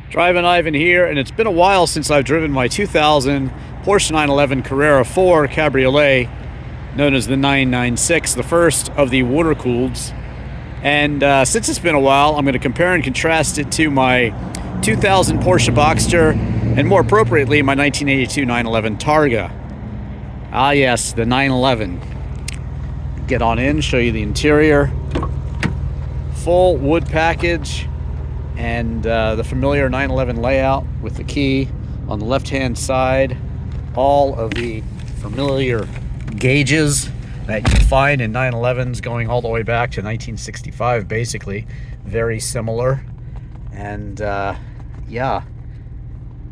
Drivin Ivan here, and it's been a while since I've driven my 2000 Porsche 911 Carrera 4 Cabriolet, known as the 996, the first of the water-cooleds. And since it's been a while, I'm going to compare and contrast it to my 2000 Porsche Boxster, and more appropriately, my 1982 911 Targa. Ah yes, the 911. Get on in, show you the interior. Full wood package. And the familiar 911 layout with the key on the left-hand side. All of the familiar gauges that you find in 911s going all the way back to 1965, basically. Very similar. And yeah,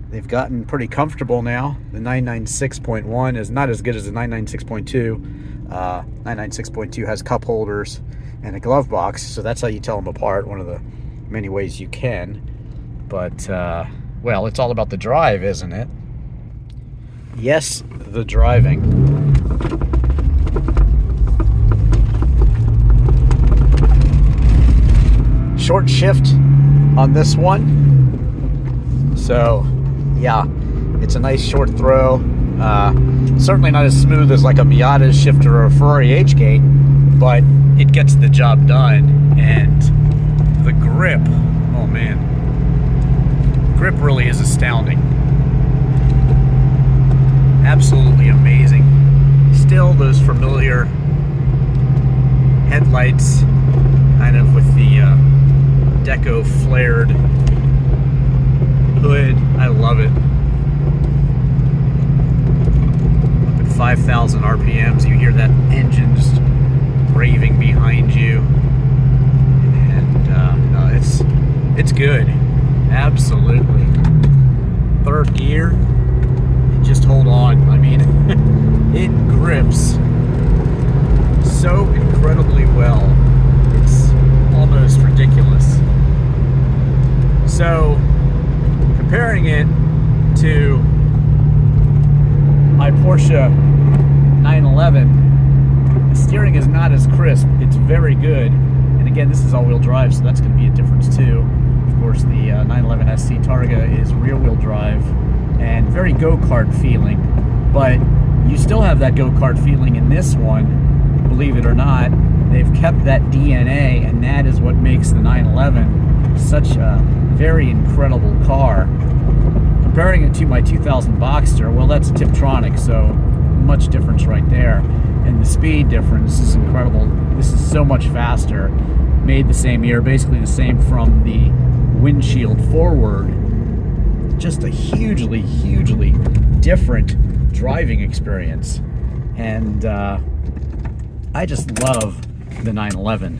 they've gotten pretty comfortable now. The 996.1 is not as good as the 996.2. 996.2 has cup holders and a glove box, so that's how you tell them apart. One of the many ways you can, but well, it's all about the drive, isn't it? Yes, the driving. Short shift on this one, so yeah, it's a nice short throw. Certainly not as smooth as like a Miata's shifter or a Ferrari H-gate, but it gets the job done. And the grip, oh man, grip really is astounding. Absolutely amazing. Still those familiar headlights, kind of with the deco flared hood. I love it. Up at 5,000 RPMs, you hear that engine just raving behind you. It's good, absolutely. Third gear, and just hold on. I mean, it grips so incredibly well. It's almost ridiculous. So, comparing it to my Porsche 911, the steering is not as crisp. It's very good. And again, this is all-wheel drive, so that's going to be a difference too. Of course, the 911 SC Targa is rear-wheel drive and very go-kart feeling, but you still have that go-kart feeling in this one, believe it or not. They've kept that DNA, and that is what makes the 911 such a very incredible car. Comparing it to my 2000 Boxster, well, that's a Tiptronic, so much difference right there. And the speed difference is incredible. This is so much faster. Made the same year, basically the same from the windshield forward. Just a hugely, hugely different driving experience. And I just love the 911.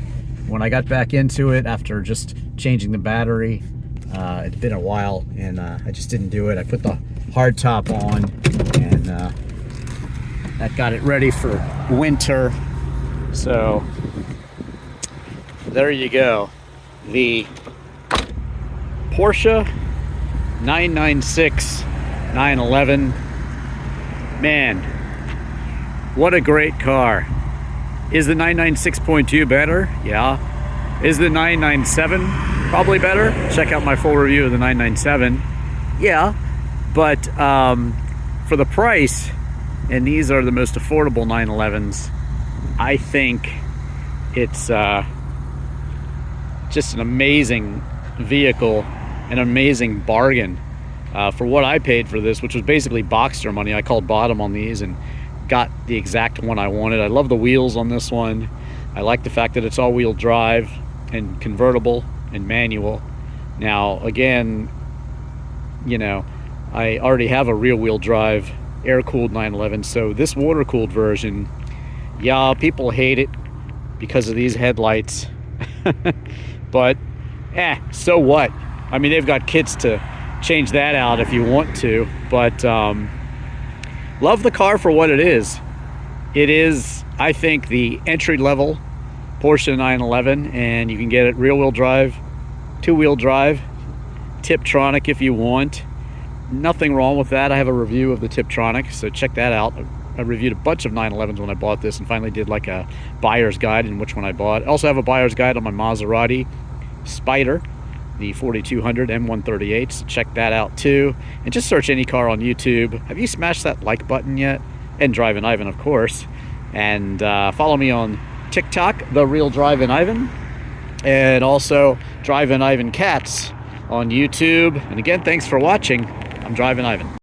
When I got back into it after just changing the battery, it'd been a while, and I just didn't do it. I put the hard top on, and that got it ready for winter. So there you go. The Porsche 996 911. Man, what a great car. Is the 996.2 better? Yeah. Is the 997 probably better? Check out my full review of the 997. Yeah, but for the price, and these are the most affordable 911s, I think it's just an amazing vehicle, an amazing bargain for what I paid for this, which was basically Boxster money. I called bottom on these and got the exact one I wanted. I love the wheels on this one. I like the fact that it's all-wheel drive and convertible and manual. Now, again, you know, I already have a rear-wheel drive air-cooled 911, so this water-cooled version, yeah, people hate it because of these headlights. But so what? I mean, they've got kits to change that out if you want to, but love the car for what it is. It is, I think, the entry-level Porsche 911, and you can get it rear-wheel drive, two-wheel drive, Tiptronic if you want. Nothing wrong with that. I have a review of the Tiptronic, so check that out. I reviewed a bunch of 911s when I bought this, and finally did like a buyer's guide in which one I bought. I also have a buyer's guide on my Maserati Spider, the 4200 M138s. Check that out too. And just search any car on YouTube. Have you smashed that like button yet? And Drivin Ivan, of course. And follow me on TikTok, The Real Drivin Ivan. And also Drivin Ivan Cats on YouTube. And again, thanks for watching. I'm Drivin Ivan.